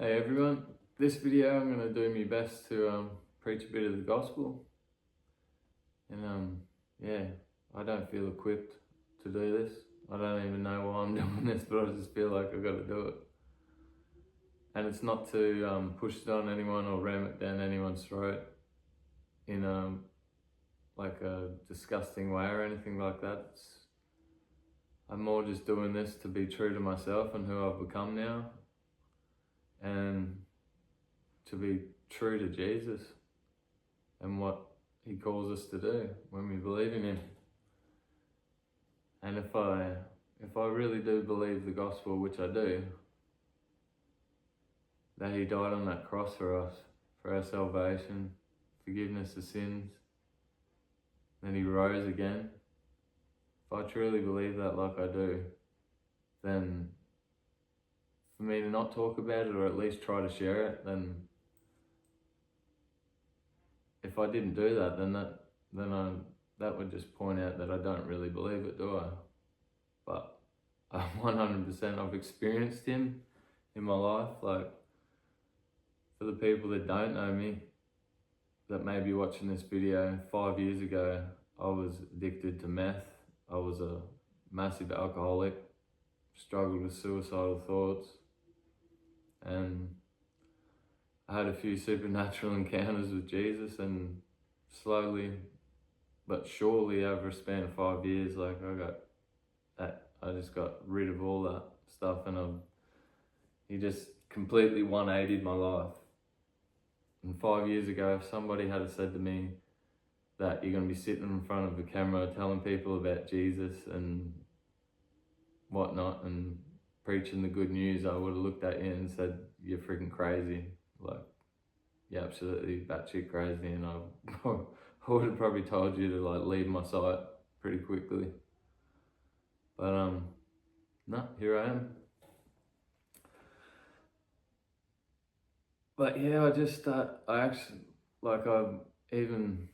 Hey everyone, this video I'm going to do my best to preach a bit of the gospel, and yeah, I don't feel equipped to do this. I don't even know why I'm doing this, but I just feel like I've got to do it. And it's not to push it on anyone or ram it down anyone's throat in like a disgusting way or anything like that. I'm more just doing this to be true to myself and who I've become now, and to be true to Jesus and what he calls us to do when we believe in him. And if I really do believe the gospel, which I do, that he died on that cross for us, for our salvation, forgiveness of sins, then he rose again. If I truly believe that like I do, then for me to not talk about it or at least try to share it, then if I didn't do that, that would just point out that I don't really believe it, do I? But 100% I've experienced him in my life. Like, for the people that don't know me, that may be watching this video, 5 years ago, I was addicted to meth. I was a massive alcoholic, struggled with suicidal thoughts, and I had a few supernatural encounters with Jesus, and slowly but surely over a span of 5 years, like I just got rid of all that stuff, and he just completely 180'd my life. And 5 years ago, if somebody had said to me that you're going to be sitting in front of a camera telling people about Jesus and whatnot and preaching the good news, I would have looked at you and said, you're freaking crazy. Like, you're absolutely batshit crazy. And I would have probably told you to like leave my sight pretty quickly. But no, here I am. But yeah, even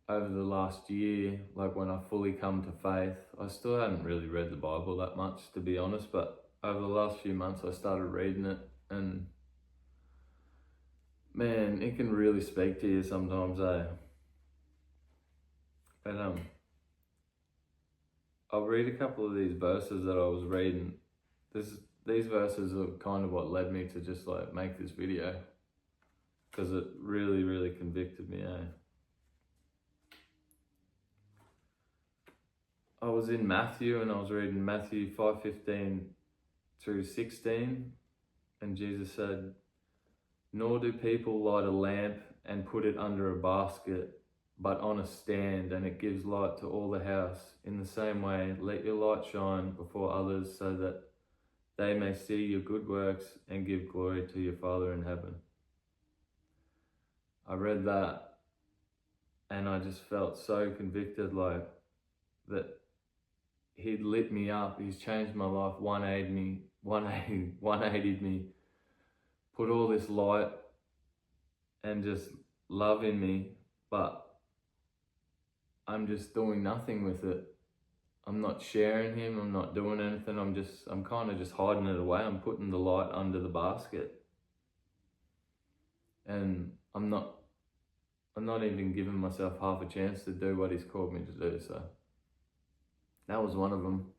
over the last year, like when I fully come to faith, I still hadn't really read the Bible that much, to be honest, but over the last few months I started reading it, and man, it can really speak to you sometimes, eh? But I'll read a couple of these verses that I was reading. These verses are kind of what led me to just like make this video, because it really, really convicted me, eh? I was in Matthew and I was reading Matthew 5:15 through 16, and Jesus said, "Nor do people light a lamp and put it under a basket, but on a stand, and it gives light to all the house. In the same way, let your light shine before others, so that they may see your good works and give glory to your Father in heaven." I read that and I just felt so convicted, like that he'd lit me up. He's changed my life, 180'd me, put all this light and just love in me, but I'm just doing nothing with it. I'm not sharing him, I'm not doing anything, I'm kind of just hiding it away. I'm putting the light under the basket. And I'm not even giving myself half a chance to do what he's called me to do, so that was one of them.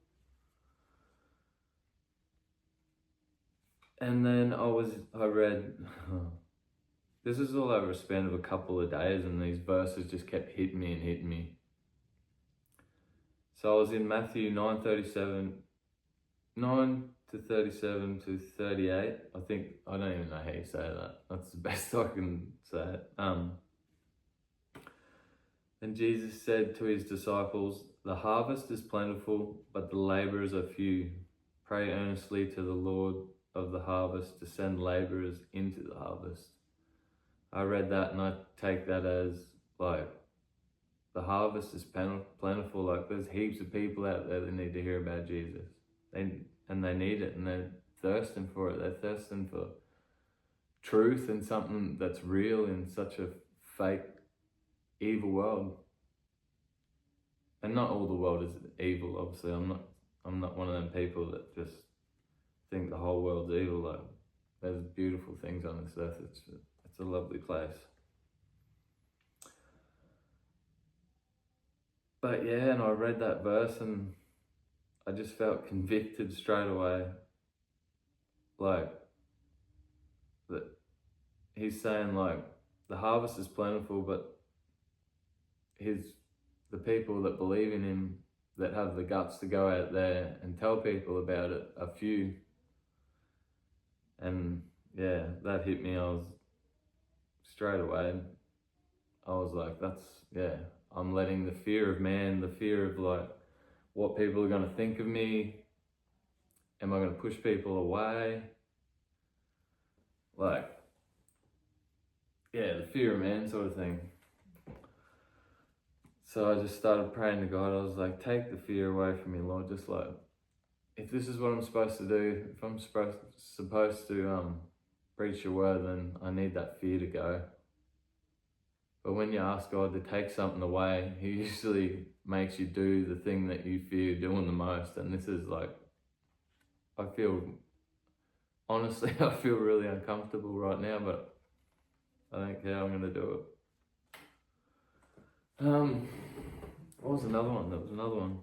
And then I read, this is all over a span of a couple of days, and these verses just kept hitting me. So I was in Matthew 9 to 37 to 38. I don't even know how you say that. That's the best I can say it. And Jesus said to his disciples, "The harvest is plentiful, but the laborers are few. Pray earnestly to the Lord of the harvest to send laborers into the harvest." I read that and I take that as like, the harvest is plentiful. Like, there's heaps of people out there that need to hear about Jesus. They need it, and they're thirsting for it. They're thirsting for truth and something that's real in such a fake, evil world. And not all the world is evil, obviously. I'm not one of them people that just think the whole world's evil. Like, there's beautiful things on this earth. It's a lovely place. But yeah, and I read that verse and I just felt convicted straight away. Like, that he's saying, like, the harvest is plentiful, but the people that believe in him, that have the guts to go out there and tell people about it, are few. And yeah, that hit me. I was straight away, I was like, I'm letting the fear of man, the fear of like what people are going to think of me, am I going to push people away? Like, yeah, the fear of man sort of thing. So I just started praying to God. I was like, take the fear away from me, Lord. Just like, if this is what I'm supposed to do, if I'm supposed to preach your word, then I need that fear to go. But when you ask God to take something away, he usually makes you do the thing that you fear doing the most. And this is like, honestly, I feel really uncomfortable right now, but I think, yeah, I'm going to do it. What was another one? There was another one.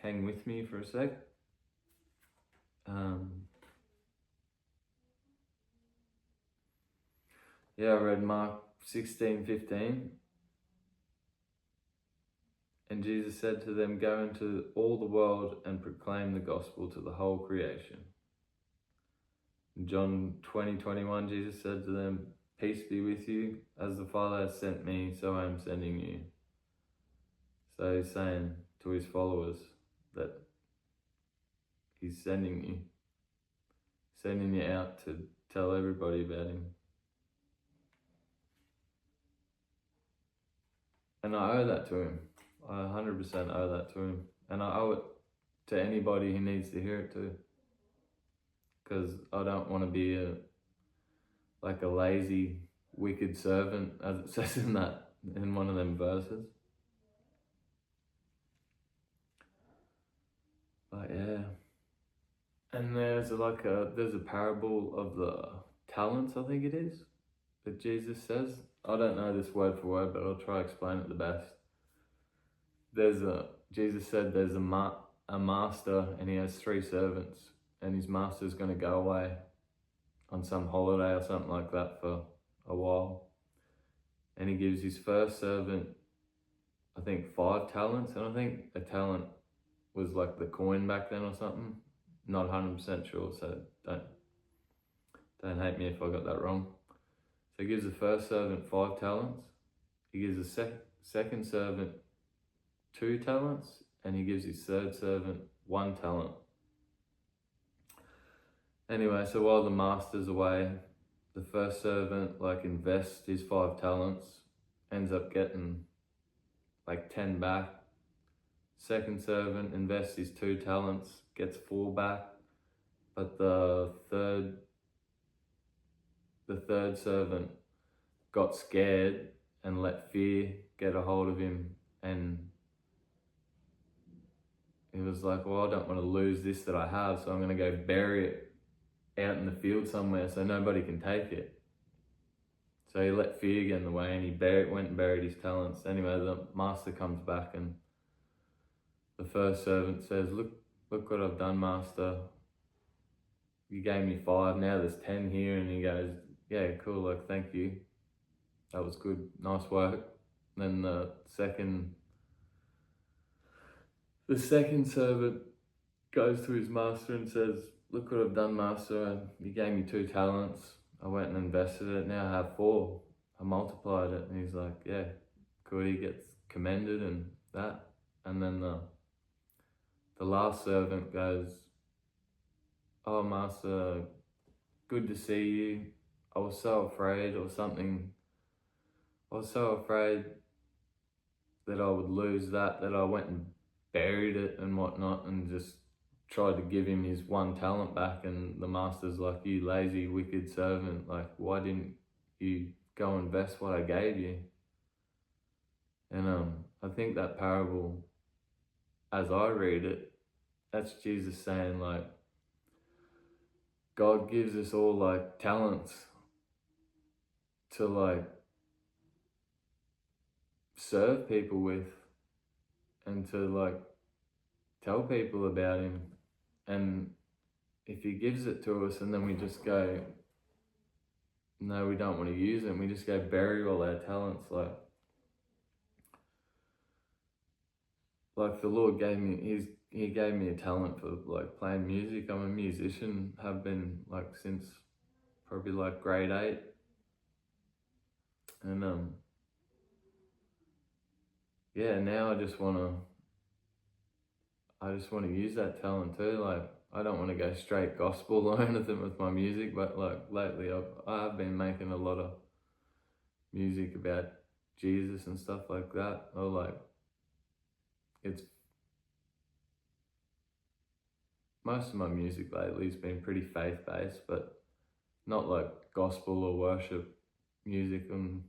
Hang with me for a sec. I read Mark 16:15. And Jesus said to them, go into all the world and proclaim the gospel to the whole creation. In John 20:21, Jesus said to them, peace be with you. As the Father has sent me, so I am sending you. So he's saying to his followers that he's sending you out to tell everybody about him. And I owe that to him. I 100% owe that to him. And I owe it to anybody who needs to hear it too. Because I don't want to be a lazy, wicked servant, as it says in one of them verses. But yeah. And there's a parable of the talents, I think it is, that Jesus says. I don't know this word for word, but I'll try to explain it the best. Jesus said there's a master and he has 3 servants, and his master's going to go away on some holiday or something like that for a while. And he gives his first servant, I think, 5 talents, and I think a talent was like the coin back then or something. Not 100% sure, so don't hate me if I got that wrong. So he gives the first servant 5 talents. He gives the second servant 2 talents, and he gives his third servant 1 talent. Anyway, so while the master's away, the first servant invests his 5 talents, ends up getting 10 back. Second servant invests his 2 talents, gets 4 back. But the third servant got scared and let fear get a hold of him, and he was like, well, I don't want to lose this that I have, so I'm going to go bury it out in the field somewhere so nobody can take it. So he let fear get in the way, and he went and buried his talents. Anyway, the master comes back, and the first servant says, look what I've done, master. You gave me 5, now there's 10 here. And he goes, yeah, cool, thank you. That was good, nice work. Then the second servant goes to his master and says, look what I've done, master. You gave me 2 talents. I went and invested it. Now I have 4. I multiplied it. And he's like, yeah, good. He gets commended and that. And then the last servant goes, oh, master, good to see you. I was so afraid or something. I was so afraid that I would lose that I went and buried it and whatnot, and just tried to give him his 1 talent back. And the master's like, you lazy, wicked servant, why didn't you go invest what I gave you? And I think that parable, as I read it, that's Jesus saying, like, God gives us all like talents to like serve people with and to like tell people about him. And if he gives it to us and then we just go, no, we don't want to use it, we just go bury all our talents, like the Lord gave me, he gave me a talent for like playing music. I'm a musician, have been like since probably like grade 8. And yeah, now I just wanna use that talent too. Like, I don't want to go straight gospel or anything with my music, but like lately I've been making a lot of music about Jesus and stuff like that. Or like, it's, most of my music lately has been pretty faith-based, but not like gospel or worship music, and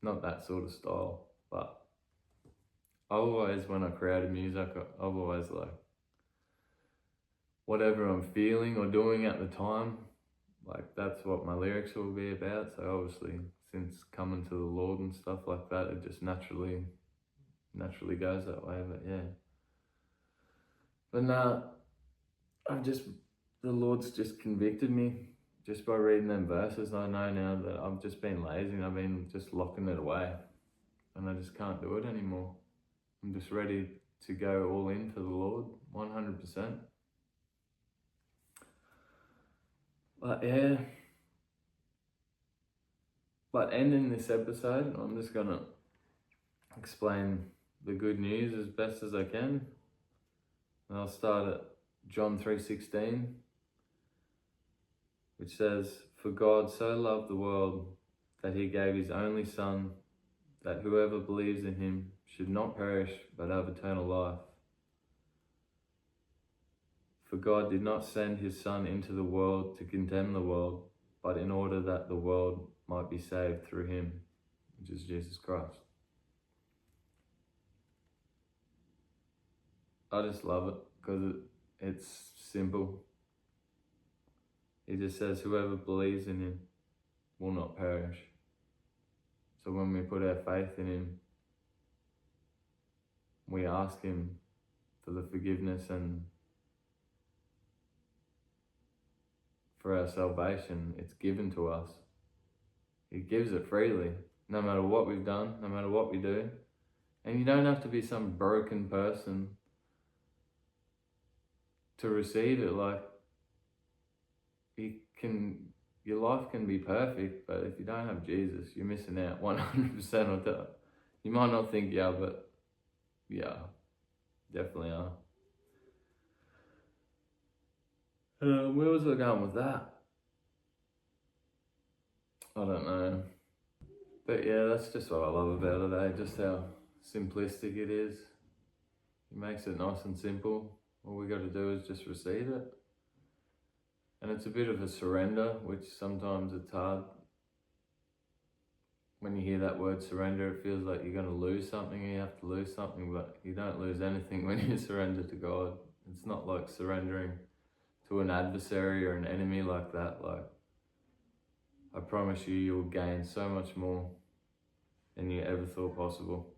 not that sort of style. But I've always, when I created music, I've always like, whatever I'm feeling or doing at the time, like that's what my lyrics will be about. So obviously, since coming to the Lord and stuff like that, it just naturally goes that way. But yeah, but nah, the Lord's just convicted me just by reading them verses. I know now that I've just been lazy and I've been just locking it away, and I just can't do it anymore. I'm just ready to go all in for the Lord, 100%. But yeah, but ending this episode, I'm just gonna explain the good news as best as I can. And I'll start at John 3:16, which says, "For God so loved the world that he gave his only Son, that whoever believes in him should not perish but have eternal life. For God did not send his Son into the world to condemn the world, but in order that the world might be saved through him," which is Jesus Christ. I just love it because it's simple. He just says whoever believes in him will not perish. So when we put our faith in him, we ask him for the forgiveness and for our salvation, it's given to us. He gives it freely, no matter what we've done, no matter what we do. And you don't have to be some broken person to receive it. Like, your life can be perfect, but if you don't have Jesus, you're missing out 100% of that. You might not think, yeah, but yeah, definitely are. Where was I going with that? I don't know. But yeah, that's just what I love about it, just how simplistic it is. He makes it nice and simple. All we got to do is just receive it. And it's a bit of a surrender, which sometimes it's hard. When you hear that word surrender, it feels like you're going to lose something, you have to lose something, but you don't lose anything when you surrender to God. It's not like surrendering to an adversary or an enemy like that. Like, I promise you, you'll gain so much more than you ever thought possible.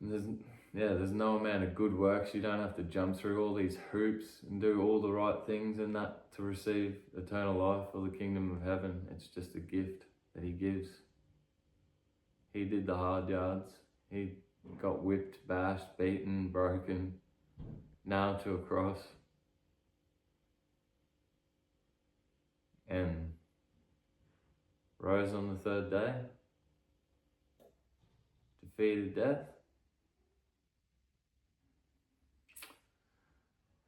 And there's no amount of good works. You don't have to jump through all these hoops and do all the right things and that to receive eternal life or the kingdom of heaven. It's just a gift that he gives. He did the hard yards. He got whipped, bashed, beaten, broken, nailed to a cross, and rose on the third day, defeated death.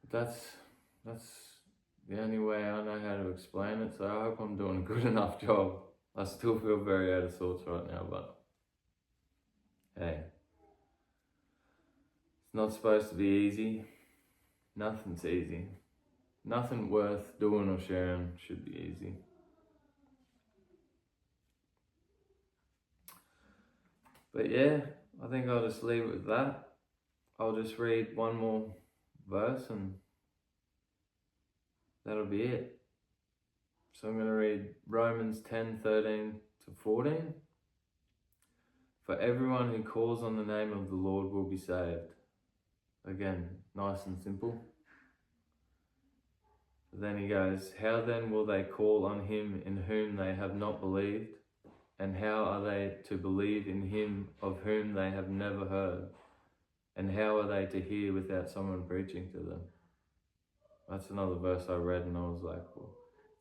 That's the only way I know how to explain it, so I hope I'm doing a good enough job. I still feel very out of sorts right now, but hey, it's not supposed to be easy. Nothing's easy. Nothing worth doing or sharing should be easy. But yeah, I think I'll just leave it with that. I'll just read one more verse and that'll be it. So I'm going to read Romans 10:13-14. For everyone who calls on the name of the Lord will be saved. Again, nice and simple. Then he goes, how then will they call on him in whom they have not believed? And how are they to believe in him of whom they have never heard? And how are they to hear without someone preaching to them? That's another verse I read and I was like, well,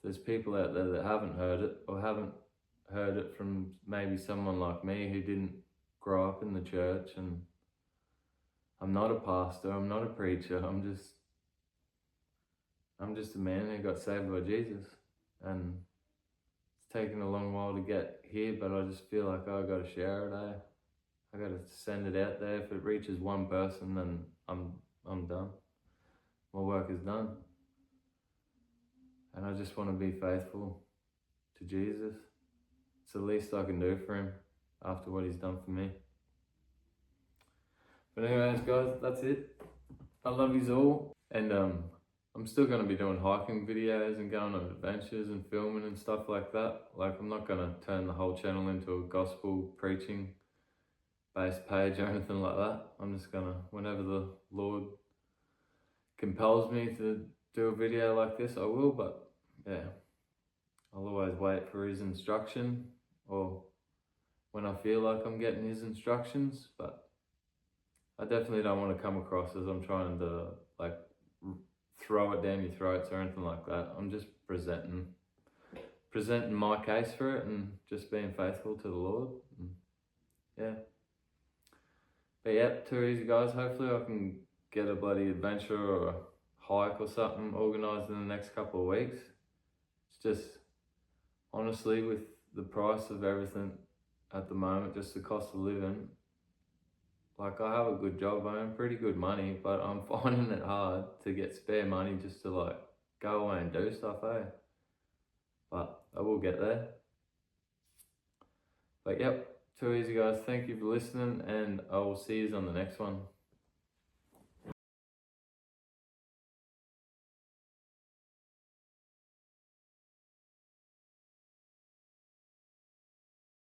there's people out there that haven't heard it, or haven't heard it from maybe someone like me who didn't grow up in the church, and I'm not a pastor, I'm not a preacher, I'm just a man who got saved by Jesus. And it's taken a long while to get here, but I just feel like I got to share it, I got to send it out there. If it reaches one person, then I'm done. My work is done. And I just want to be faithful to Jesus. It's the least I can do for him after what he's done for me. But anyways, guys, that's it. I love yous all. And I'm still going to be doing hiking videos and going on adventures and filming and stuff like that. Like, I'm not going to turn the whole channel into a gospel preaching based page or anything like that. I'm just going to, whenever the Lord compels me to do a video like this, I will. But yeah, I'll always wait for his instruction, or when I feel like I'm getting his instructions. But I definitely don't want to come across as I'm trying to like throw it down your throats or anything like that. I'm just presenting my case for it and just being faithful to the Lord. And yeah. But yeah, too easy, guys. Hopefully I can get a bloody adventure or a hike or something organised in the next couple of weeks. It's just, honestly, with the price of everything at the moment, just the cost of living, like, I have a good job, I earn pretty good money, but I'm finding it hard to get spare money just to like go away and do stuff, eh? But I will get there. But yep, too easy, guys. Thank you for listening, and I will see you on the next one.